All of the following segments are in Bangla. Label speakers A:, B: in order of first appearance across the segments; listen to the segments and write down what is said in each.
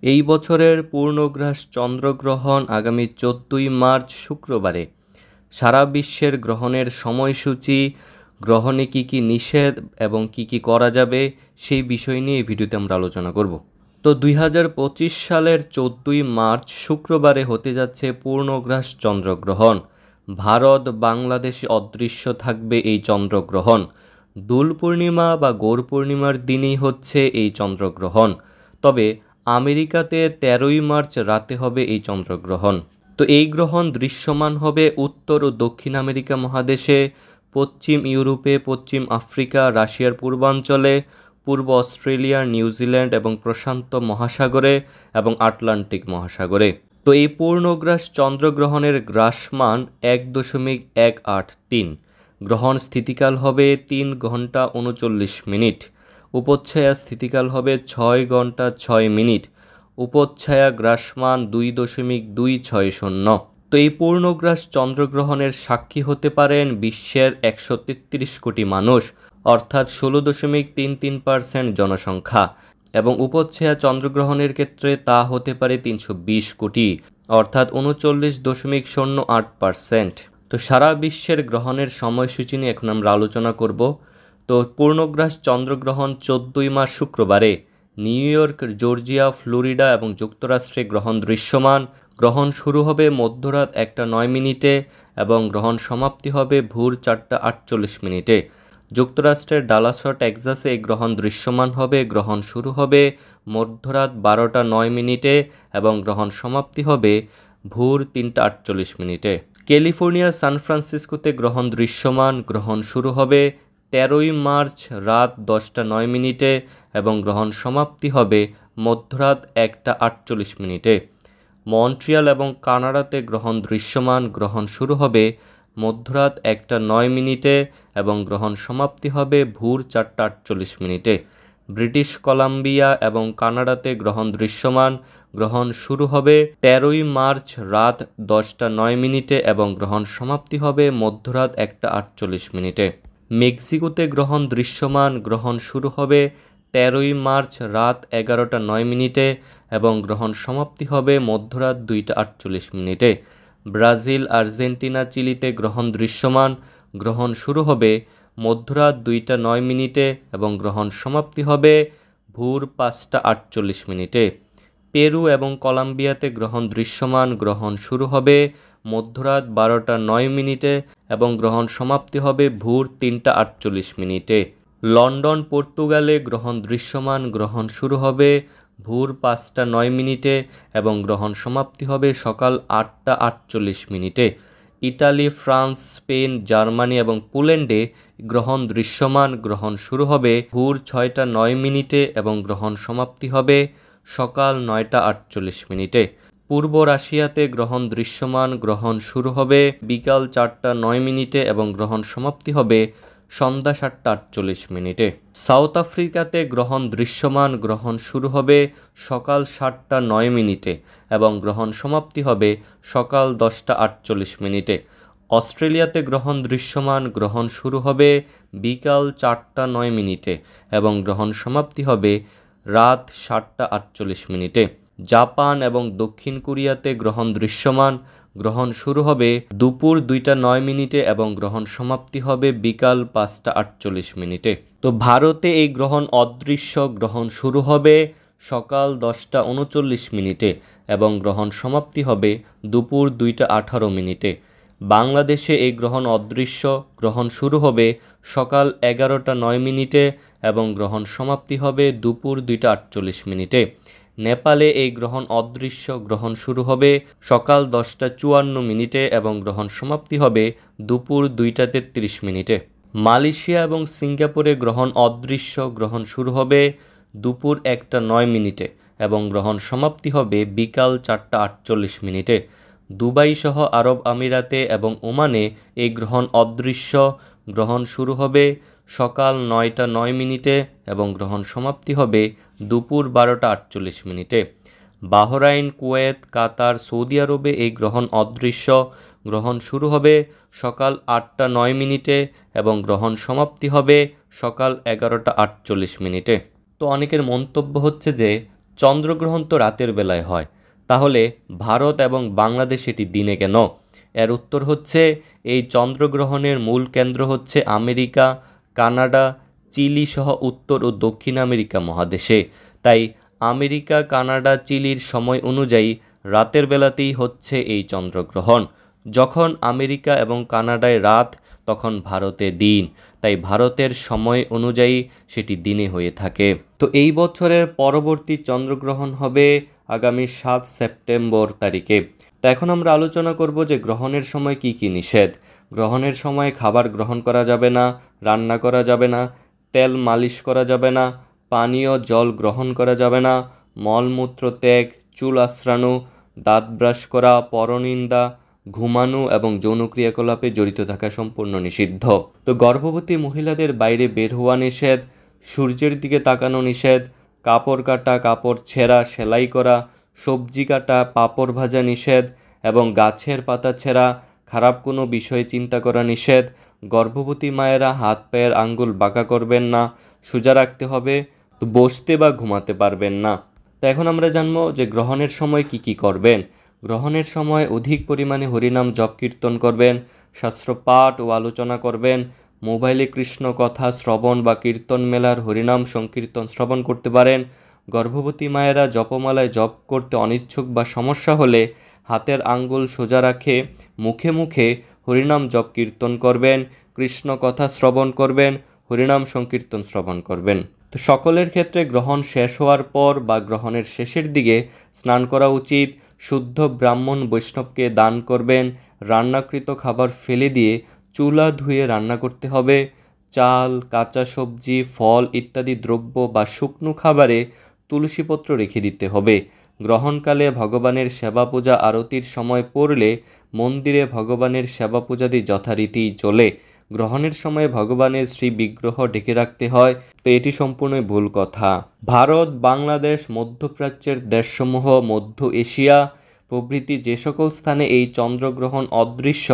A: এই বছরের পূর্ণগ্রাস চন্দ্রগ্রহণ আগামী 14ই মার্চ শুক্রবারে। সারা বিশ্বের গ্রহণের সময়সূচি, গ্রহণে কী কী নিষেধ এবং কী কী করা যাবে সেই বিষয় নিয়ে এই ভিডিওতে আমরা আলোচনা করব। তো 2025 সালের 14ই মার্চ শুক্রবারে হতে যাচ্ছে পূর্ণগ্রাস চন্দ্রগ্রহণ। ভারত বাংলাদেশে অদৃশ্য থাকবে এই চন্দ্রগ্রহণ। দোল পূর্ণিমা বা গৌর পূর্ণিমার দিনেই হচ্ছে এই চন্দ্রগ্রহণ। তবে আমেরিকাতে 13ই মার্চ রাতে হবে এই চন্দ্রগ্রহণ। তো এই গ্রহণ দৃশ্যমান হবে উত্তর ও দক্ষিণ আমেরিকা মহাদেশে, পশ্চিম ইউরোপে, পশ্চিম আফ্রিকা, রাশিয়ার পূর্বাঞ্চলে, পূর্ব অস্ট্রেলিয়া, নিউজিল্যান্ড এবং প্রশান্ত মহাসাগরে এবং আটলান্টিক মহাসাগরে। তো এই পূর্ণগ্রাস চন্দ্রগ্রহণের গ্রাসমান 1.183। গ্রহণ স্থিতিকাল হবে 3 ঘন্টা 39 মিনিট। উপচ্ছায়া স্থিতিকাল হবে 6 ঘন্টা 6 মিনিট। উপচ্ছায়া গ্রাসমান 2.260। তো এই পূর্ণগ্রাস চন্দ্রগ্রহণের সাক্ষী হতে পারেন বিশ্বের 133 কোটি মানুষ, অর্থাৎ 16.33% জনসংখ্যা, এবং উপচ্ছায়া চন্দ্রগ্রহণের ক্ষেত্রে তা হতে পারে 320 কোটি, অর্থাৎ 39.08%। তো সারা বিশ্বের গ্রহণের সময়সূচি নিয়ে এখন আমরা আলোচনা করব। তো পূর্ণগ্রাস চন্দ্রগ্রহণ 14ই মার্চ শুক্রবারে নিউ ইয়র্ক, জর্জিয়া, ফ্লোরিডা এবং যুক্তরাষ্ট্রে গ্রহণ দৃশ্যমান। গ্রহণ শুরু হবে মধ্যরাত 1টা 9 মিনিটে এবং গ্রহণ সমাপ্তি হবে ভোর 4টা 48 মিনিটে। যুক্তরাষ্ট্রের ডালাস ও টেক্সাসে এই গ্রহণ দৃশ্যমান হবে। গ্রহণ শুরু হবে মধ্যরাত 12টা 9 মিনিটে এবং গ্রহণ সমাপ্তি হবে ভোর 3টা 48 মিনিটে। ক্যালিফোর্নিয়ার সান ফ্রান্সিসকোতে গ্রহণ দৃশ্যমান। গ্রহণ শুরু হবে 13ই মার্চ রাত 10টা 9 মিনিটে এবং গ্রহণ সমাপ্তি হবে মধ্যরাত 1টা 48 মিনিটে। মন্ট্রিয়াল এবং কানাডাতে গ্রহণ দৃশ্যমান। গ্রহণ শুরু হবে মধ্যরাত 1টা 9 মিনিটে এবং গ্রহণ সমাপ্তি হবে ভোর 4টা 48 মিনিটে। ব্রিটিশ কলাম্বিয়া এবং কানাডাতে গ্রহণ দৃশ্যমান। গ্রহণ শুরু হবে 13ই মার্চ রাত 10টা 9 মিনিটে এবং গ্রহণ সমাপ্তি হবে মধ্যরাত 1টা 48 মিনিটে। মেক্সিকোতে গ্রহণ দৃশ্যমান। গ্রহণ শুরু হবে 13ই মার্চ রাত 11টা 9 মিনিটে এবং গ্রহণ সমাপ্তি হবে মধ্যরাত 2টা 48 মিনিটে। ব্রাজিল, আর্জেন্টিনা, চিলিতে গ্রহণ দৃশ্যমান। গ্রহণ শুরু হবে মধ্যরাত 2টা 9 মিনিটে এবং গ্রহণ সমাপ্তি হবে ভোর 5টা 48 মিনিটে। পেরু এবং কলম্বিয়াতে গ্রহণ দৃশ্যমান। গ্রহণ শুরু হবে মধ্যরাত 12টা 9 মিনিটে এবং গ্রহণ সমাপ্তি হবে ভোর 3টা 48 মিনিটে। লন্ডন, পর্তুগালে গ্রহণ দৃশ্যমান। গ্রহণ শুরু হবে ভোর 5টা 9 মিনিটে এবং গ্রহণ সমাপ্তি হবে সকাল 8টা 48 মিনিটে। ইটালি, ফ্রান্স, স্পেন, জার্মানি এবং পোল্যান্ডে গ্রহণ দৃশ্যমান। গ্রহণ শুরু হবে ভোর 6টা 9 মিনিটে এবং গ্রহণ সমাপ্তি হবে সকাল 9টা 48 মিনিটে। পূর্ব রাশিয়াতে গ্রহণ দৃশ্যমান। গ্রহণ শুরু হবে বিকাল 4টা 9 মিনিটে এবং গ্রহণ সমাপ্তি হবে সন্ধ্যা 7টা 48 মিনিটে। সাউথ আফ্রিকাতে গ্রহণ দৃশ্যমান। গ্রহণ শুরু হবে সকাল 7টা 9 মিনিটে এবং গ্রহণ সমাপ্তি হবে সকাল 10টা 48 মিনিটে। অস্ট্রেলিয়াতে গ্রহণ দৃশ্যমান। গ্রহণ শুরু হবে বিকাল 4টা 9 মিনিটে এবং গ্রহণ সমাপ্তি হবে রাত 7টা 48 মিনিটে। জাপান এবং দক্ষিণ কোরিয়াতে গ্রহণ দৃশ্যমান। গ্রহণ শুরু হবে দুপুর 2টা 9 মিনিটে এবং গ্রহণ সমাপ্তি হবে বিকাল 5টা 48 মিনিটে। তো ভারতে এই গ্রহণ অদৃশ্য। গ্রহণ শুরু হবে সকাল 10টা 39 মিনিটে এবং গ্রহণ সমাপ্তি হবে দুপুর 2টা 18 মিনিটে। বাংলাদেশে এই গ্রহণ অদৃশ্য। গ্রহণ শুরু হবে সকাল 11টা 9 মিনিটে এবং গ্রহণ সমাপ্তি হবে দুপুর 2টা 48 মিনিটে। নেপালে এই গ্রহণ অদৃশ্য। গ্রহণ শুরু হবে সকাল 10টা 54 মিনিটে এবং গ্রহণ সমাপ্তি হবে দুপুর 2টা 33 মিনিটে। মালয়েশিয়া এবং সিঙ্গাপুরে গ্রহণ অদৃশ্য। গ্রহণ শুরু হবে দুপুর 1টা 9 মিনিটে এবং গ্রহণ সমাপ্তি হবে বিকাল 4টা 48 মিনিটে। দুবাই সহ আরব আমিরাতে এবং ওমানে এই গ্রহণ অদৃশ্য। গ্রহণ শুরু হবে সকাল 9টা 9 মিনিটে এবং গ্রহণ সমাপ্তি হবে দুপুর 12টা 48 মিনিটে। বাহরাইন, কুয়েত, কাতার, সৌদি আরবে এই গ্রহণ অদৃশ্য। গ্রহণ শুরু হবে সকাল 8টা 9 মিনিটে এবং গ্রহণ সমাপ্তি হবে সকাল 11টা 48 মিনিটে। তো অনেকের মন্তব্য হচ্ছে যে চন্দ্রগ্রহণ তো রাতের বেলায় হয়, তাহলে ভারত এবং বাংলাদেশ এটি দিনে কেন? এর উত্তর হচ্ছে, এই চন্দ্রগ্রহণের মূল কেন্দ্র হচ্ছে আমেরিকা, কানাডা, চিলি সহ উত্তর ও দক্ষিণ আমেরিকা মহাদেশে। তাই আমেরিকা, কানাডা, চিলির সময় অনুযায়ী রাতের বেলাতেই হচ্ছে এই চন্দ্রগ্রহণ। যখন আমেরিকা এবং কানাডায় রাত, তখন ভারতে দিন, তাই ভারতের সময় অনুযায়ী সেটি দিনে হয়ে থাকে। তো এই বছরের পরবর্তী চন্দ্রগ্রহণ হবে আগামী 7 সেপ্টেম্বর তারিখে। তো এখন আমরা আলোচনা করব যে গ্রহণের সময় কি কি নিষেধ। গ্রহণের সময় খাবার গ্রহণ করা যাবে না, রান্না করা যাবে না, তেল মালিশ করা যাবে না, পানীয় জল গ্রহণ করা যাবে না, মলমূত্র ত্যাগ, চুল আঁচড়ানো, দাঁত ব্রাশ করা, পরনিন্দা, ঘুমানো এবং যৌন ক্রিয়াকলাপে জড়িত থাকা সম্পূর্ণ নিষিদ্ধ। তো গর্ভবতী মহিলাদের বাইরে বের হওয়া নিষেধ, সূর্যের দিকে তাকানো নিষেধ, কাপড় কাটা, কাপড় ছেঁড়া, সেলাই করা, সবজি কাটা, পাঁপড় ভাজা নিষেধ এবং গাছের পাতা ছেঁড়া, খারাপ কোনো বিষয়ে চিন্তা করা নিষেধ। গর্ভবতী মায়েরা হাত পায়ের আঙ্গুল বাঁকা করবেন না, সোজা রাখতে হবে, তো বসতে বা ঘুমাতে পারবেন না। তো এখন আমরা জানবো যে গ্রহণের সময় কি কি করবেন। গ্রহণের সময় অধিক পরিমাণে হরিনাম জপ কীর্তন করবেন, শাস্ত্র পাঠ ও আলোচনা করবেন, মোবাইলে কৃষ্ণ কথা শ্রবণ বা কীর্তন মেলার হরিনাম সংকীর্তন শ্রবণ করতে পারেন। গর্ভবতী মায়েরা জপমালায় জপ করতে অনিচ্ছুক বা সমস্যা হলে হাতের আঙ্গুল সোজা রাখে মুখে মুখে হরিনাম জপ কীর্তন করবেন, কৃষ্ণ কথা শ্রবণ করবেন, হরিনাম সংকীর্তন শ্রবণ করবেন। তো সকলের ক্ষেত্রে গ্রহণ শেষ হওয়ার পর বা গ্রহণের শেষের দিকে স্নান করা উচিত। শুদ্ধ ব্রাহ্মণ বৈষ্ণবকে দান করবেন। রান্নাকৃত খাবার ফেলে দিয়ে চুলা ধুয়ে রান্না করতে হবে। চাল, কাঁচা সবজি, ফল ইত্যাদি দ্রব্য বা শুকনো খাবারে তুলসীপত্র রেখে দিতে হবে। গ্রহণকালে ভগবানের সেবা পূজা আরতির সময় পড়লে মন্দিরে ভগবানের সেবা পূজাদি যথারীতি চলে। গ্রহণের সময় ভগবানের শ্রী বিগ্রহ ঢেকে রাখতে হয়, তো এটি সম্পূর্ণই ভুল কথা। ভারত, বাংলাদেশ, মধ্যপ্রাচ্যের দেশসমূহ, মধ্য এশিয়া প্রভৃতি যে সকল স্থানে এই চন্দ্রগ্রহণ অদৃশ্য,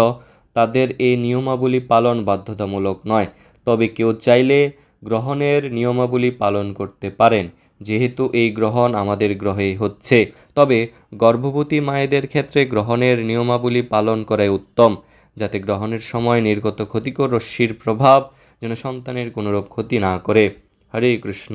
A: তাদের এই নিয়মাবলী পালন বাধ্যতামূলক নয়, তবে কেউ চাইলে গ্রহণের নিয়মাবলী পালন করতে পারেন, যেহেতু এই গ্রহণ আমাদের গ্রহেই হচ্ছে। তবে গর্ভবতী মায়েদের ক্ষেত্রে গ্রহণের নিয়মাবলী পালন করাই উত্তম, যাতে গ্রহণের সময় নির্গত ক্ষতিকর রশ্মির প্রভাব যেন সন্তানের কোনোরূপ ক্ষতি না করে। হরে কৃষ্ণ।